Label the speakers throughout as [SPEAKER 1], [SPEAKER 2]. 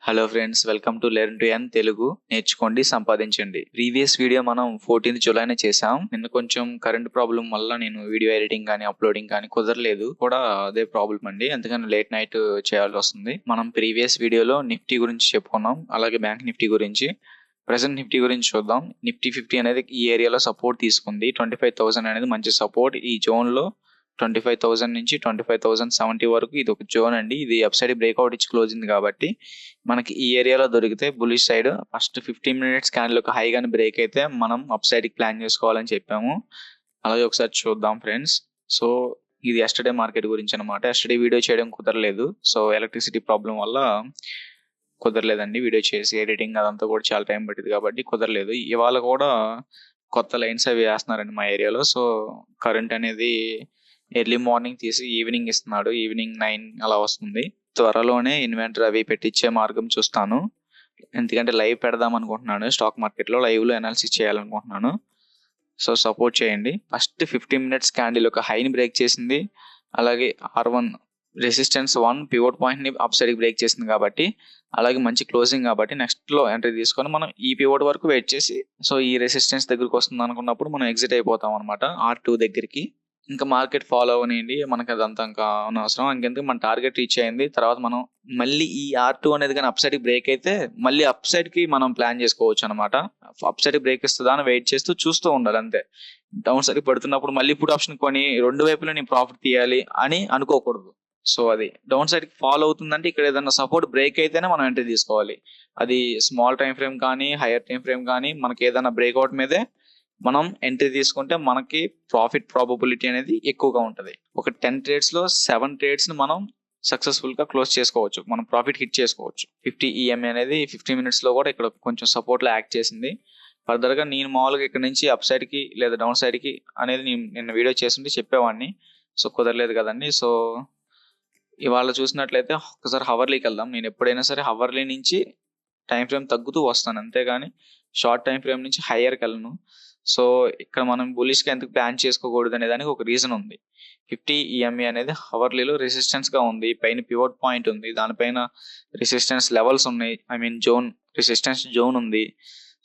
[SPEAKER 1] Hello friends, welcome to learn to earn Telugu. నేర్చుకోండి, సంపాదించండి. Previous video మనం 14th జూలైనే చేసాం. నిన్న కొంచెం కరెంట్ ప్రాబ్లం వల్ల నేను వీడియో ఎడిటింగ్ కానీ అప్లోడింగ్ కానీ కుదరలేదు. కూడా అదే ప్రాబ్లం అండి, అందుకని లేట్ నైట్ చేయాల్సి వస్తుంది. మనం ప్రీవియస్ వీడియోలో నిఫ్టీ గురించి చెప్పుకున్నాం, అలాగే బ్యాంక్ నిఫ్టీ గురించి. ప్రెసెంట్ నిఫ్టీ గురించి చూద్దాం. నిఫ్టీ 50 అనేది ఈ ఏరియాలో సపోర్ట్ తీసుకుంది. 25,000 అనేది మంచి సపోర్ట్. ఈ జోన్ లో 25,000 నుంచి 25,070 వరకు ఇది ఒక జోన్ అండి. ఇది అప్ సైడ్ బ్రేక్అవుట్ ఇచ్చి క్లోజ్ అయింది కాబట్టి మనకి ఈ ఏరియాలో దొరికితే bullish side first 15 minutes candle ఒక హై గాని బ్రేక్ అయితే మనం అప్ సైడ్ కి ప్లాన్ చేసుకోవాలని చెప్పాము. అలాగే ఒకసారి చూద్దాం ఫ్రెండ్స్. సో ఇది ఎస్టర్డే మార్కెట్ గురించి అనమాట. ఎస్టర్డే వీడియో చేయడం కుదరలేదు, సో ఎలక్ట్రిసిటీ ప్రాబ్లం వల్ల కుదరలేదండి. వీడియో చేసి ఎడిటింగ్ అదంతా కూడా చాలా టైం పట్టింది కాబట్టి కుదరలేదు. ఇవాళ కూడా కొత్త లైన్స్ అవి వేస్తున్నారండి మా ఏరియాలో. సో కరెంట్ అనేది ఎర్లీ మార్నింగ్ తీసి ఈవినింగ్ ఇస్తున్నాడు. ఈవినింగ్ 9 అలా వస్తుంది. త్వరలోనే ఇన్వెంటరీ అవి పెట్టించే మార్గం చూస్తాను, ఎందుకంటే లైవ్ పెడదాం అనుకుంటున్నాను. స్టాక్ మార్కెట్లో లైవ్ లో అనాలిసిస్ చేయాలనుకుంటున్నాను. సో సపోర్ట్ చేయండి. ఫస్ట్ 15 మినిట్స్ క్యాండిల్ ఒక హైని బ్రేక్ చేసింది. అలాగే R1 రెసిస్టెన్స్ 1 పివోట్ పాయింట్ ని అప్ సైడ్ బ్రేక్ చేసింది కాబట్టి, అలాగే మంచి క్లోజింగ్ కాబట్టి నెక్స్ట్ లో ఎంట్రీ తీసుకొని మనం ఈ పివోట్ వరకు వెయిట్ చేసి, సో ఈ రెసిస్టెన్స్ దగ్గరకు వస్తుంది అనుకున్నప్పుడు మనం ఎగ్జిట్ అయిపోతాం అనమాట R2 దగ్గరికి. ఇంకా మార్కెట్ ఫాలో అవనియండి, మనకి అదంతా ఇంకా అనవసరం. ఇంకెందుకు మన టార్గెట్ రీచ్ అయింది. తర్వాత మనం మళ్ళీ ఈ R2 అనేది కానీ అప్ సైడ్ బ్రేక్ అయితే మళ్ళీ అప్ సైడ్ కి మనం ప్లాన్ చేసుకోవచ్చు అనమాట. అప్ సైడ్ బ్రేక్ ఇస్తుందా అని వెయిట్ చేస్తూ చూస్తూ ఉండాలి అంతే. డౌన్ సైడ్ పడుతున్నప్పుడు మళ్ళీ పుట్ ఆప్షన్ కొని రెండు వైపులా నేను ప్రాఫిట్ తీయాలి అని అనుకోకూడదు. సో అది డౌన్ సైడ్ కి ఫాలో అవుతుందంటే ఇక్కడ ఏదైనా సపోర్ట్ బ్రేక్ అయితేనే మనం ఎంట్రీ తీసుకోవాలి. అది స్మాల్ టైం ఫ్రేమ్ కానీ హైయర్ టైం ఫ్రేమ్ కానీ మనకి ఏదైనా బ్రేక్అవుట్ మీదే మనం ఎంట్రీ తీసుకుంటే మనకి ప్రాఫిట్ ప్రాబబిలిటీ అనేది ఎక్కువగా ఉంటుంది. ఒక 10 ట్రేడ్స్ లో 7 ట్రేడ్స్ ని మనం సక్సెస్ఫుల్ గా క్లోజ్ చేసుకోవచ్చు, మనం ప్రాఫిట్ హిట్ చేసుకోవచ్చు. 50 EMA అనేది 50 మినిట్స్ లో కూడా ఇక్కడ కొంచెం సపోర్ట్ లో యాక్ట్ చేసింది. ఫర్దర్ గా నేను మామూలుగా ఇక్కడ నుంచి అప్ సైడ్ కి లేదా డౌన్ సైడ్ కి అనేది నిన్న వీడియో చేస్తుంటే చెప్పేవాడిని. సో కుదరలేదు కదండి. సో ఇవాళ చూసినట్లయితే ఒకసారి హవర్లీకి వెళ్దాం. నేను ఎప్పుడైనా సరే హవర్లీ నుంచి టైం ఫ్రేమ్ తగ్గుతూ వస్తాను, అంతేగాని షార్ట్ టైం ఫ్రేమ్ నుంచి హయ్యర్కి వెళ్ళను. సో ఇక్కడ మనం బులిష్ గా ఎందుకు ప్లాన్ చేసుకోకూడదు అనే దానికి ఒక రీజన్ ఉంది. 50 EMA అనేది హవర్లీలో రెసిస్టెన్స్ గా ఉంది. పైన పివోట్ పాయింట్ ఉంది, దానిపైన రెసిస్టెన్స్ లెవెల్స్ ఉన్నాయి, జోన్ రెసిస్టెన్స్ జోన్ ఉంది.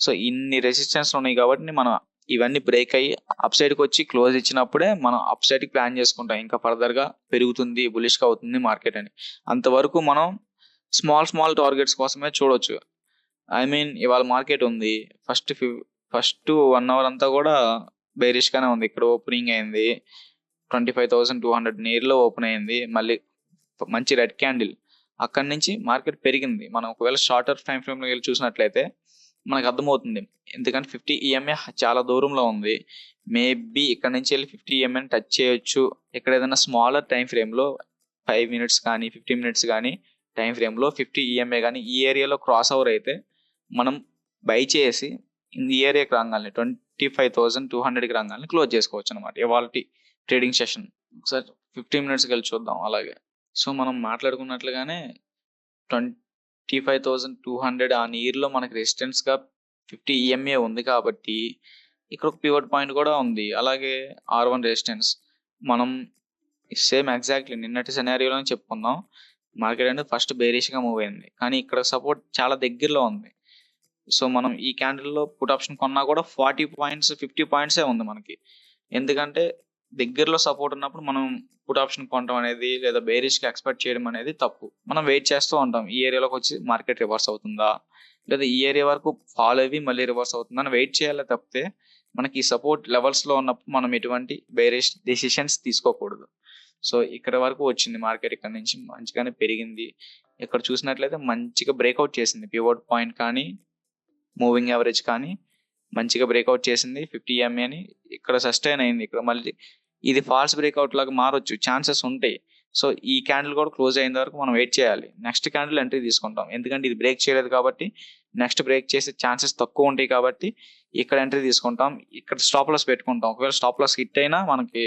[SPEAKER 1] సో ఇన్ని రెసిస్టెన్స్ ఉన్నాయి కాబట్టి మనం ఇవన్నీ బ్రేక్ అయ్యి అప్ సైడ్ కి వచ్చి క్లోజ్ ఇచ్చినప్పుడే మనం అప్ సైడ్ కి ప్లాన్ చేసుకుంటాం. ఇంకా ఫర్దర్ గా పెరుగుతుంది, బులిష్ గా అవుతుంది మార్కెట్ అని. అంతవరకు మనం స్మాల్ టార్గెట్స్ కోసమే చూడొచ్చు. ఇవాళ మార్కెట్ ఉంది, ఫస్ట్ 1 అవర్ అంతా కూడా బేరిష్ గానే ఉంది. ఇక్కడ ఓపెనింగ్ అయింది 25,200 నియర్ లో ఓపెన్ అయింది. మళ్ళీ మంచి రెడ్ క్యాండిల్, అక్కడి నుంచి మార్కెట్ పెరిగింది. మనం ఒకవేళ షార్టర్ టైం ఫ్రేమ్ లో వెళ్ళి చూసినట్లయితే మనకు అర్థమవుతుంది. ఎందుకంటే 50 EMA చాలా దూరంలో ఉంది. మేబీ ఇక్కడ నుంచి వెళ్ళి 50 EMA టచ్ చేయొచ్చు. ఇక్కడ ఏదైనా స్మాలర్ టైం ఫ్రేమ్ లో 5 మినిట్స్ కానీ 15 మినిట్స్ కానీ టైం ఫ్రేమ్ లో 50 EMA కానీ ఈ ఏరియాలో క్రాస్ ఓవర్ అయితే మనం బై చేసి ఈ ఏరియాకి రాగానే 25,200కి రాగానే క్లోజ్ చేసుకోవచ్చు అనమాట ఇవాళ ట్రేడింగ్ సెషన్. ఒకసారి 15 మినిట్స్కి వెళ్ళి చూద్దాం. అలాగే సో మనం మాట్లాడుకున్నట్లుగానే 25,200 ఆ నియర్లో మనకి రెసిస్టెన్స్ గా 50 EMA ఉంది కాబట్టి ఇక్కడ ఒక పివట్ పాయింట్ కూడా ఉంది. అలాగే R1 రెసిస్టెన్స్ మనం సేమ్ ఎగ్జాక్ట్లీ నిన్నటి సినారియోలో చెప్పుకుందాం. మార్కెట్ అనేది ఫస్ట్ బేరిష్ గా మూవ్ అయింది, కానీ ఇక్కడ సపోర్ట్ చాలా దగ్గరలో ఉంది. సో మనం ఈ క్యాండిల్లో పుట్ ఆప్షన్ కొన్నా కూడా 40 పాయింట్స్ 50 పాయింట్సే ఉంది మనకి. ఎందుకంటే దగ్గరలో సపోర్ట్ ఉన్నప్పుడు మనం పుట్ ఆప్షన్ కొనడం అనేది లేదా బేరిష్ కి ఎక్స్పెక్ట్ చేయడం అనేది తప్పు. మనం వెయిట్ చేస్తూ ఉంటాం, ఈ ఏరియాలోకి వచ్చి మార్కెట్ రివర్స్ అవుతుందా లేదా ఈ ఏరియా వరకు ఫాల్ అయ్యి మళ్ళీ రివర్స్ అవుతుందా అని వెయిట్ చేయాలి తప్పితే మనకి ఈ సపోర్ట్ లెవెల్స్ లో ఉన్నప్పుడు మనం ఎటువంటి బేరిష్ డెసిషన్స్ తీసుకోకూడదు. సో ఇక్కడ వరకు వచ్చింది మార్కెట్, ఇక్కడ నుంచి మంచిగానే పెరిగింది. ఇక్కడ చూసినట్లయితే మంచిగా బ్రేక్అవుట్ చేసింది. పివోట్ పాయింట్ కానీ మూవింగ్ యావరేజ్ కానీ మంచిగా బ్రేక్అవుట్ చేసింది. 50 EMA అని ఇక్కడ సస్టైన్ అయింది. ఇక్కడ మళ్ళీ ఇది ఫాల్స్ బ్రేక్అవుట్ లాగా మారొచ్చు, ఛాన్సెస్ ఉంటాయి. సో ఈ క్యాండిల్ కూడా క్లోజ్ అయిన వరకు మనం వెయిట్ చేయాలి. నెక్స్ట్ క్యాండిల్ ఎంట్రీ తీసుకుంటాం, ఎందుకంటే ఇది బ్రేక్ చేయలేదు కాబట్టి నెక్స్ట్ బ్రేక్ చేసే ఛాన్సెస్ తక్కువ ఉంటాయి కాబట్టి ఇక్కడ ఎంట్రీ తీసుకుంటాం. ఇక్కడ స్టాప్ లాస్ పెట్టుకుంటాం. ఒకవేళ స్టాప్ లాస్ హిట్ అయినా మనకి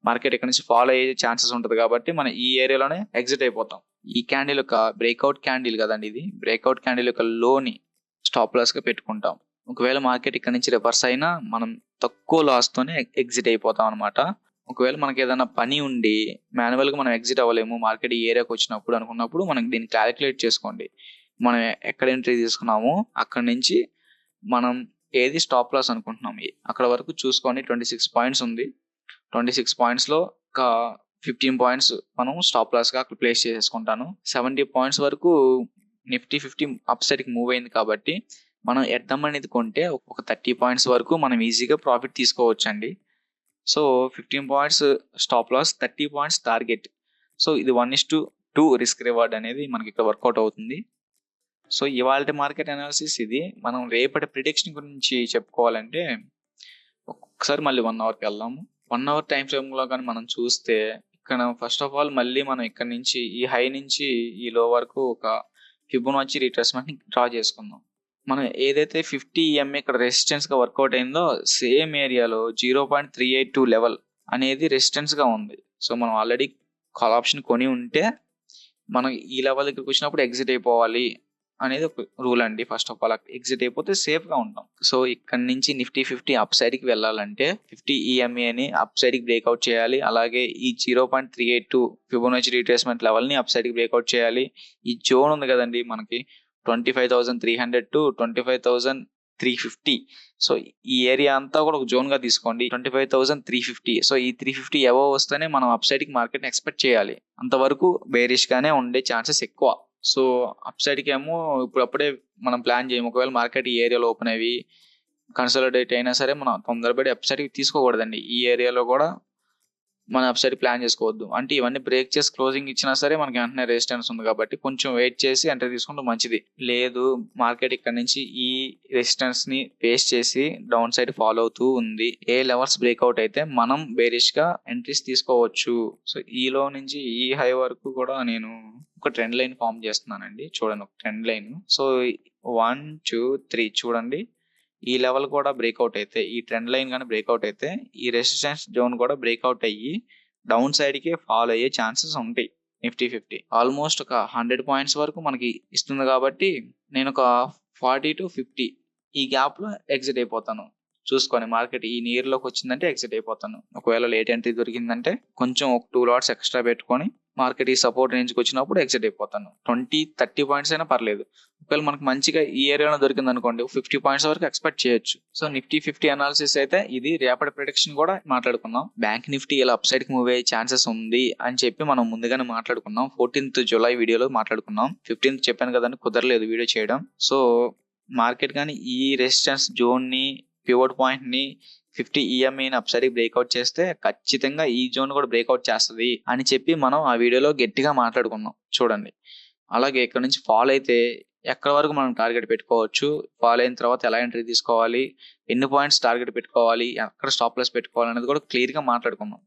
[SPEAKER 1] మార్కెట్ ఇక్కడ నుంచి ఫాలో అయ్యే ఛాన్సెస్ ఉంటుంది కాబట్టి మనం ఈ ఏరియాలోనే ఎగ్జిట్ అయిపోతాం. ఈ క్యాండిల్ ఒక బ్రేక్అవుట్ క్యాండిల్ కదండి, ఇది బ్రేక్అవుట్ క్యాండిల్ యొక్క లోని స్టాప్ లాస్ గా పెట్టుకుంటాం. ఒకవేళ మార్కెట్ ఇక్కడ నుంచి రివర్స్ అయినా మనం తక్కువ లాస్ తోనే ఎగ్జిట్ అయిపోతాం అనమాట. ఒకవేళ మనకి ఏదైనా పని ఉండి మాన్యువల్ గా మనం ఎగ్జిట్ అవ్వలేము మార్కెట్ ఈ ఏరియాకి వచ్చినప్పుడు అనుకున్నప్పుడు మనం దీన్ని క్యాలిక్యులేట్ చేసుకోండి. మనం ఎక్కడ ఎంట్రీ తీసుకున్నామో అక్కడ నుంచి మనం ఏది స్టాప్ లాస్ అనుకుంటున్నాం అక్కడ వరకు చూసుకొని 26 పాయింట్స్ ఉంది. 26 పాయింట్స్లో ఒక 15 పాయింట్స్ మనం స్టాప్ లాస్గా అక్కడ ప్లేస్ చేసుకుంటాను. 70 పాయింట్స్ వరకు నిఫ్టీ 50 అప్ సైడ్కి మూవ్ అయింది కాబట్టి మనం ఎడ్దాం అనేది కొంటే ఒక 30 పాయింట్స్ వరకు మనం ఈజీగా ప్రాఫిట్ తీసుకోవచ్చు అండి. So 15 points stop loss, 30 points target. So ఇది 1:2 రిస్క్ రివార్డ్ అనేది మనకి ఇక్కడ వర్కౌట్ అవుతుంది. సో ఇవాళ మార్కెట్ అనాలిసిస్ ఇది. మనం రేపటి ప్రిడిక్షన్ గురించి చెప్పుకోవాలంటే ఒక్కసారి మళ్ళీ 1 అవర్కి వెళ్దాము. 1 అవర్ టైం ఫ్రేమ్లో కానీ మనం చూస్తే ఇక్కడ ఫస్ట్ ఆఫ్ ఆల్ మళ్ళీ మనం ఇక్కడ నుంచి ఈ హై నుంచి ఈ లో వరకు ఒక ఫిబొనాచి రిట్రేస్మెంట్ డ్రా చేసుకుందాం. మనం ఏదైతే 50 EMA ఇక్కడ రెసిస్టెన్స్ గా వర్కౌట్ అయిందో సేమ్ ఏరియాలో 0.382 లెవెల్ అనేది రెసిస్టెన్స్ గా ఉంది. సో మనం ఆల్రెడీ కాల్ ఆప్షన్ కొని ఉంటే మనం ఈ లెవెల్ దగ్గరికి వచ్చినప్పుడు ఎగ్జిట్ అయిపోవాలి అనేది ఒక రూల్ అండి. ఫస్ట్ ఆఫ్ ఆల్ ఎగ్జిట్ అయిపోతే సేఫ్ గా ఉంటాం. సో ఇక్కడ నుంచి నిఫ్టీ 50 అప్ సైడ్ కి వెళ్ళాలంటే 50 EMA ని అప్ సైడ్ కి బ్రేక్అవుట్ చేయాలి. అలాగే ఈ 0.382 ఫిబొనాచి రిట్రేస్మెంట్ లెవెల్ ని అప్ సైడ్ కి బ్రేక్అవుట్ చేయాలి. ఈ జోన్ ఉంది కదండి మనకి 25,300 to 25,350. సో ఈ ఏరియా అంతా కూడా ఒక జోన్ గా తీసుకోండి. 25,350. సో ఈ 350 ఎవో వస్తేనే మనం అప్ సైడ్ కి మార్కెట్ ఎక్స్పెక్ట్ చేయాలి. అంతవరకు బేరిష్ గానే ఉండే ఛాన్సెస్ ఎక్కువ. సో అప్ సైడ్ కి ఏమో ఇప్పుడు అప్పుడే మనం ప్లాన్ చేయము. ఒకవేళ మార్కెట్ ఈ ఏరియాలో ఓపెన్ అయ్యి కన్సల్టేట్ అయినా సరే మనం తొందరపడి అప్ సైడ్ కి తీసుకోకూడదండి. ఈ ఏరియాలో కూడా మన అప్ సైడ్ ప్లాన్ చేసుకోవద్దు. అంటే ఇవన్నీ బ్రేక్ చేసి క్లోజింగ్ ఇచ్చినా సరే మనకి వెంటనే రెసిస్టెన్స్ ఉంది కాబట్టి కొంచెం వెయిట్ చేసి ఎంట్రీ తీసుకుంటే మంచిది. లేదు మార్కెట్ ఇక్కడ నుంచి ఈ రెసిస్టెన్స్ ని ఫేస్ చేసి డౌన్ సైడ్ ఫాలో అవుతూ ఉంది, ఏ లెవెల్స్ బ్రేక్అవుట్ అయితే మనం బేరిష్ గా ఎంట్రీస్ తీసుకోవచ్చు. సో ఈలో నుంచి ఈ హై వరకు కూడా నేను ఒక ట్రెండ్ లైన్ ఫామ్ చేస్తున్నానండి. చూడండి ఒక ట్రెండ్ లైన్. సో 1 2 3 చూడండి. ఈ లెవెల్ కూడా బ్రేక్అవుట్ అయితే, ఈ ట్రెండ్ లైన్ కానీ బ్రేక్అవుట్ అయితే ఈ రెసిస్టెన్స్ జోన్ కూడా బ్రేక్అవుట్ అయ్యి డౌన్ సైడ్ కి ఫాల్ అయ్యే ఛాన్సెస్ ఉంటాయి. నిఫ్టీ 50 ఆల్మోస్ట్ ఒక 100 పాయింట్స్ వరకు మనకి ఇస్తుంది కాబట్టి నేను ఒక 40 to 50 ఈ గ్యాప్ లో ఎగ్జిట్ అయిపోతాను. చూసుకొని మార్కెట్ ఈ నియర్ లోకి వచ్చిందంటే ఎగ్జిట్ అయిపోతాను. ఒకవేళ లేట్ ఎంట్రీ దొరికిందంటే కొంచెం ఒక 2 లాట్స్ ఎక్స్ట్రా పెట్టుకొని మార్కెట్ ఈ సపోర్ట్ రేంజ్కి వచ్చినప్పుడు ఎగ్జిట్ అయిపోతాను. 20-30 పాయింట్స్ అయినా పర్లేదు. ఒకవేళ మనకు మంచిగా ఈ ఏరియాలో దొరికింది అనుకోండి 50 పాయింట్స్ వరకు ఎక్స్పెక్ట్ చేయొచ్చు. సో నిఫ్టీ 50 అనాలిసిస్ అయితే ఇది. రేపటి ప్రిడిక్షన్ కూడా మాట్లాడుకున్నాం. బ్యాంక్ నిఫ్టీ ఇలా అప్ సైడ్ కి మూవ్ అయ్యే ఛాన్సెస్ ఉంది అని చెప్పి మనం ముందుగానే మాట్లాడుకున్నాం. 14th జూలై వీడియోలో మాట్లాడుకున్నాం. 15th చెప్పాను కదండి, కుదరలేదు వీడియో చేయడం. సో మార్కెట్ కానీ ఈ రెసిస్టెన్స్ జోన్ ని, పివోట్ పాయింట్ ని 50 EMA అప్ సైడ్ బ్రేక్అవుట్ చేస్తే ఖచ్చితంగా ఈ జోన్ కూడా బ్రేక్అవుట్ చేస్తుంది అని చెప్పి మనం ఆ వీడియోలో గట్టిగా మాట్లాడుకున్నాం. చూడండి. అలాగే ఇక్కడ నుంచి ఫాల్ అయితే ఎక్కడ వరకు మనం టార్గెట్ పెట్టుకోవచ్చు, ఫాల్ అయిన తర్వాత ఎలా ఎంట్రీ తీసుకోవాలి, ఎన్ని పాయింట్స్ టార్గెట్ పెట్టుకోవాలి, ఎక్కడ స్టాప్ లాస్ పెట్టుకోవాలి అనేది కూడా క్లియర్ గా మాట్లాడుకున్నాం.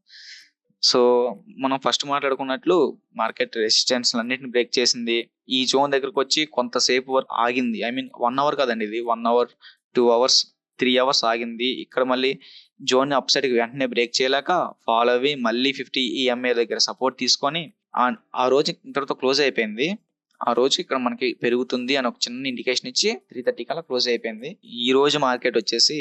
[SPEAKER 1] సో మనం ఫస్ట్ మాట్లాడుకున్నట్లు మార్కెట్ రెసిస్టెన్స్ అన్నిటిని బ్రేక్ చేసింది. ఈ జోన్ దగ్గరకు వచ్చి కొంతసేపు వరకు ఆగింది. ఐ మీన్ 1 అవర్ కదండి ఇది, 1 అవర్ 2 అవర్స్ 3 అవర్స్ ఆగింది. ఇక్కడ మళ్ళీ జోన్ అప్ సైడ్ కి వెంటనే బ్రేక్ చేయలేక ఫాలో అవి మళ్ళీ 50 EMA దగ్గర సపోర్ట్ తీసుకొని ఆ రోజు ఇంతటితో క్లోజ్ అయిపోయింది. ఆ రోజు ఇక్కడ మనకి పెరుగుతుంది అని ఒక చిన్న ఇండికేషన్ ఇచ్చి 3:30 కల్లా క్లోజ్ అయిపోయింది. ఈ రోజు మార్కెట్ వచ్చేసి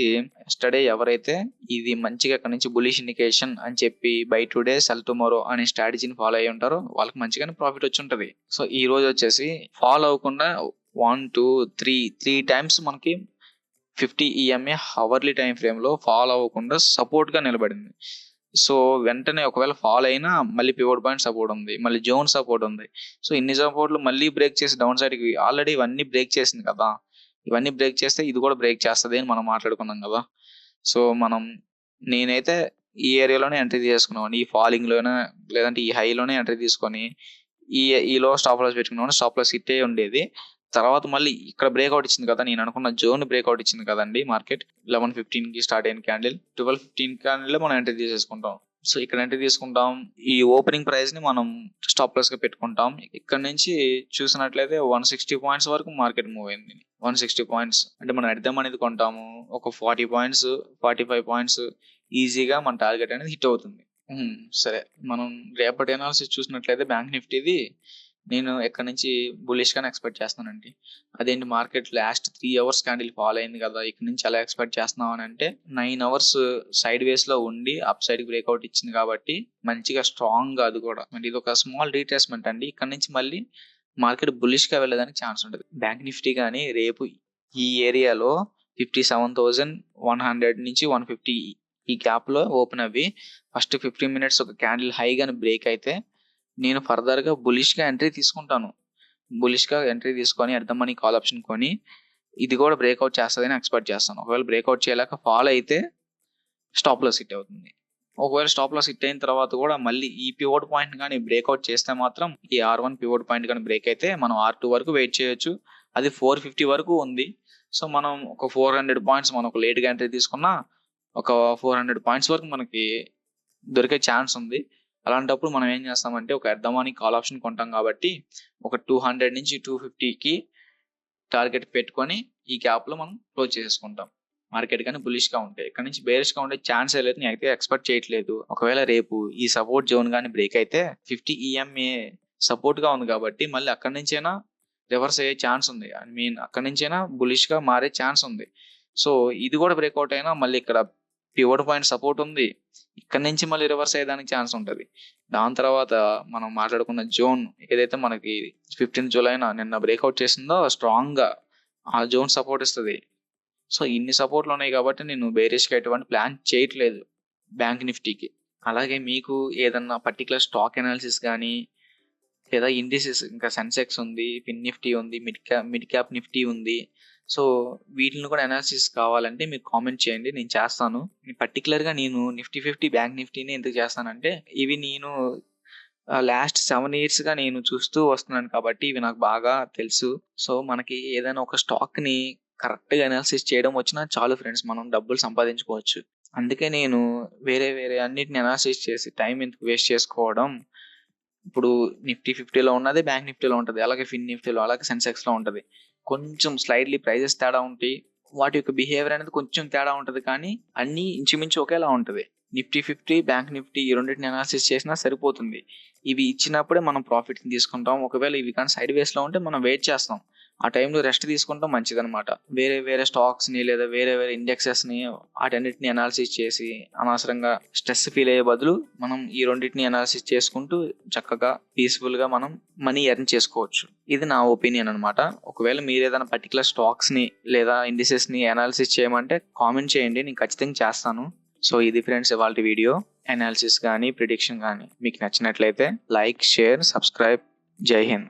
[SPEAKER 1] ఎస్టర్డే ఎవరైతే ఇది మంచిగా ఇక్కడ నుంచి బులిష్ ఇండికేషన్ అని చెప్పి బై టుడే సెల్ టుమారో అనే స్ట్రాటజీని ఫాలో అయ్యి ఉంటారో వాళ్ళకి మంచిగానే ప్రాఫిట్ వచ్చి ఉంటది. సో ఈ రోజు వచ్చేసి ఫాలో అవ్వకుండా 1 2 3 టైమ్స్ మనకి 50 EMA అవర్లీ టైం ఫ్రేమ్ లో ఫాలో అవ్వకుండా సపోర్ట్ గా నిలబడింది. సో వెంటనే ఒకవేళ ఫాల్ అయినా మళ్ళీ పివోట్ పాయింట్ సపోర్ట్ ఉంది, మళ్ళీ జోన్ సపోర్ట్ ఉంది. సో ఇన్ని సపోర్ట్లు మళ్ళీ బ్రేక్ చేసి డౌన్ సైడ్ కి ఆల్రెడీ ఇవన్నీ బ్రేక్ చేసింది కదా, ఇవన్నీ బ్రేక్ చేస్తే ఇది కూడా బ్రేక్ చేస్తుంది అని మనం మాట్లాడుకున్నాం కదా. సో నేనైతే ఈ ఏరియాలోనే ఎంట్రీ తీసుకున్నాను. ఈ ఫాలింగ్ లోనే లేదంటే ఈ హైలోనే ఎంట్రీ తీసుకొని ఈలో స్టాప్ లాస్ పెట్టుకున్నాను. స్టాప్ లాస్ హిట్ అయ్యి ఉండేది. తర్వాత మళ్ళీ ఇక్కడ బ్రేక్అవుట్ ఇచ్చింది కదా, నేను అనుకున్న జోన్ బ్రేక్అవుట్ ఇచ్చింది కదండి మార్కెట్. 11:15 కి స్టార్ట్ అయిన క్యాండిల్ 12:15 క్యాండిల్ మనం ఎంట్రీ తీసేసుకుంటాం. సో ఇక్కడ ఎంట్రీ తీసుకుంటాం. ఈ ఓపెనింగ్ ప్రైస్ ని మనం స్టాప్ లాస్ గా పెట్టుకుంటాం. ఇక్కడ నుంచి చూసినట్లయితే 160 పాయింట్స్ వరకు మార్కెట్ మూవ్ అయింది. 160 పాయింట్స్ అంటే మనం అర్థం అనేది కొంటాము. ఒక 40 పాయింట్స్ 45 పాయింట్స్ ఈజీగా మన టార్గెట్ అనేది హిట్ అవుతుంది. సరే, మనం రేపటి అనాలిసిస్ చూసినట్లయితే బ్యాంక్ నిఫ్టీది నేను ఎక్కడి నుంచి బులిష్ గానే ఎక్స్పెక్ట్ చేస్తానండి. అదేంటి market last 3 hours candle fall అయింది కదా, ఇక్కడ నుంచి ఎలా ఎక్స్పెక్ట్ చేస్తున్నాం అని అంటే 9 అవర్స్ సైడ్ వేస్ లో ఉండి అప్ సైడ్ బ్రేక్అవుట్ ఇచ్చింది కాబట్టి మంచిగా స్ట్రాంగ్ గా, అది కూడా ఇది ఒక స్మాల్ రీట్రేస్మెంట్ అండి. ఇక్కడ నుంచి మళ్ళీ మార్కెట్ బుల్లిష్గా వెళ్ళడానికి ఛాన్స్ ఉంటుంది. బ్యాంక్ నిఫ్టీ కానీ రేపు ఈ ఏరియాలో 57,100 నుంచి 150 ఈ గ్యాప్లో ఓపెన్ అవ్వి ఫస్ట్ 15 మినిట్స్ ఒక క్యాండిల్ హై కానీ బ్రేక్ అయితే నేను ఫర్దర్గా బులిష్గా ఎంట్రీ తీసుకుంటాను. బులిష్గా ఎంట్రీ తీసుకొని at the money call option కొని ఇది కూడా బ్రేక్అవుట్ చేస్తుందని ఎక్స్పెక్ట్ చేస్తాను. ఒకవేళ బ్రేక్అవుట్ చేయలేక ఫాల్ అయితే స్టాప్ లాస్ హిట్ అవుతుంది. ఒకవేళ స్టాప్ లాస్ హిట్ అయిన తర్వాత కూడా మళ్ళీ ఈ పివోట్ పాయింట్ కానీ బ్రేక్అవుట్ చేస్తే మాత్రం ఈ R1 పివోట్ పాయింట్ కానీ బ్రేక్ అయితే మనం R2 వరకు వెయిట్ చేయొచ్చు. అది 450 వరకు ఉంది. సో మనం ఒక 400 పాయింట్స్ మనం ఒక లేట్గా ఎంట్రీ తీసుకున్నా ఒక 400 పాయింట్స్ వరకు మనకి దొరికే ఛాన్స్ ఉంది. అలాంటప్పుడు మనం ఏం చేస్తామంటే ఒక at the money call option కొంటాం కాబట్టి ఒక 200 నుంచి 250కి టార్గెట్ పెట్టుకొని ఈ గ్యాప్లో మనం క్లోజ్ చేసుకుంటాం. మార్కెట్ కానీ బులిష్గా ఉంటాయి. ఇక్కడ నుంచి బేరిష్గా ఉండే ఛాన్స్ లేదు, నేను అయితే ఎక్స్పెక్ట్ చేయట్లేదు. ఒకవేళ రేపు ఈ సపోర్ట్ జోన్ కానీ బ్రేక్ అయితే 50 EMA సపోర్ట్గా ఉంది కాబట్టి మళ్ళీ అక్కడి నుంచైనా రివర్స్ అయ్యే ఛాన్స్ ఉంది. ఐ మీన్ అక్కడి నుంచైనా బులిష్గా మారే ఛాన్స్ ఉంది. సో ఇది కూడా బ్రేక్అవుట్ అయినా మళ్ళీ ఇక్కడ పివోట్ పాయింట్ సపోర్ట్ ఉంది, ఇక్కడ నుంచి మళ్ళీ రివర్స్ అయ్యేదానికి ఛాన్స్ ఉంటుంది. దాని తర్వాత మనం మాట్లాడుకున్న జోన్ ఏదైతే మనకి 15 జూలైన నిన్న బ్రేక్అవుట్ చేసిందో స్ట్రాంగ్గా ఆ జోన్ సపోర్ట్ ఇస్తుంది. సో ఇన్ని సపోర్ట్లు ఉన్నాయి కాబట్టి నేను బేరిష్గా ఎటువంటి ప్లాన్ చేయట్లేదు బ్యాంక్ నిఫ్టీకి. అలాగే మీకు ఏదన్నా పర్టికులర్ స్టాక్ అనాలిసిస్ కానీ లేదా ఇండిసెస్ ఇంకా సెన్సెక్స్ ఉంది, ఫిన్ నిఫ్టీ ఉంది, మిడ్ క్యాప్ నిఫ్టీ ఉంది. సో వీటిని కూడా అనాలిసిస్ కావాలంటే మీరు కామెంట్ చేయండి, నేను చేస్తాను. పర్టికులర్గా నేను నిఫ్టీ 50 బ్యాంక్ నిఫ్టీని ఎందుకు చేస్తానంటే ఇవి నేను లాస్ట్ 7 yearsగా నేను చూస్తూ వస్తున్నాను కాబట్టి ఇవి నాకు బాగా తెలుసు. సో మనకి ఏదైనా ఒక స్టాక్ని కరెక్ట్గా అనాలిసిస్ చేయడం వచ్చినా చాలు ఫ్రెండ్స్, మనం డబ్బులు సంపాదించుకోవచ్చు. అందుకే నేను వేరే అన్నిటిని అనాలిసిస్ చేసి టైం ఎందుకు వేస్ట్ చేసుకోవడం. ఇప్పుడు నిఫ్టీ 50లో ఉన్నది బ్యాంక్ నిఫ్టీలో ఉంటుంది, అలాగే ఫిన్ నిఫ్టీలో, అలాగే సెన్సెక్స్లో ఉంటుంది. కొంచెం స్లైడ్లీ ప్రైజెస్ తేడా ఉంటాయి, వాటి యొక్క బిహేవియర్ అనేది కొంచెం తేడా ఉంటుంది, కానీ అన్నీ ఇంచుమించు ఒకేలా ఉంటుంది. నిఫ్టీ 50 బ్యాంక్ నిఫ్టీ ఈ రెండింటిని అనాలిసిస్ చేసినా సరిపోతుంది. ఇవి ఇచ్చినప్పుడే మనం ప్రాఫిట్ని తీసుకుంటాం. ఒకవేళ ఇవి కానీ సైడ్ వేస్లో ఉంటే మనం వెయిట్ చేస్తాం, ఆ టైంలో రెస్ట్ తీసుకుంటాం మంచిదనమాట. వేరే స్టాక్స్ని లేదా వేరే ఇండెక్సెస్ని వాటన్నిటిని అనాలిసిస్ చేసి అనవసరంగా స్ట్రెస్ ఫీల్ అయ్యే బదులు మనం ఈ రెండింటిని అనాలిసిస్ చేసుకుంటూ చక్కగా పీస్ఫుల్గా మనం మనీ ఎర్న్ చేసుకోవచ్చు. ఇది నా ఒపీనియన్ అనమాట. ఒకవేళ మీరు ఏదైనా పర్టికులర్ స్టాక్స్ని లేదా ఇండిసెస్ని అనాలిసిస్ చేయమంటే కామెంట్ చేయండి, నేను ఖచ్చితంగా చేస్తాను. సో ఇది ఫ్రెండ్స్ ఇవాళ వీడియో. అనాలిసిస్ కానీ ప్రిడిక్షన్ కానీ మీకు నచ్చినట్లయితే లైక్, షేర్, సబ్స్క్రైబ్. జై హింద్.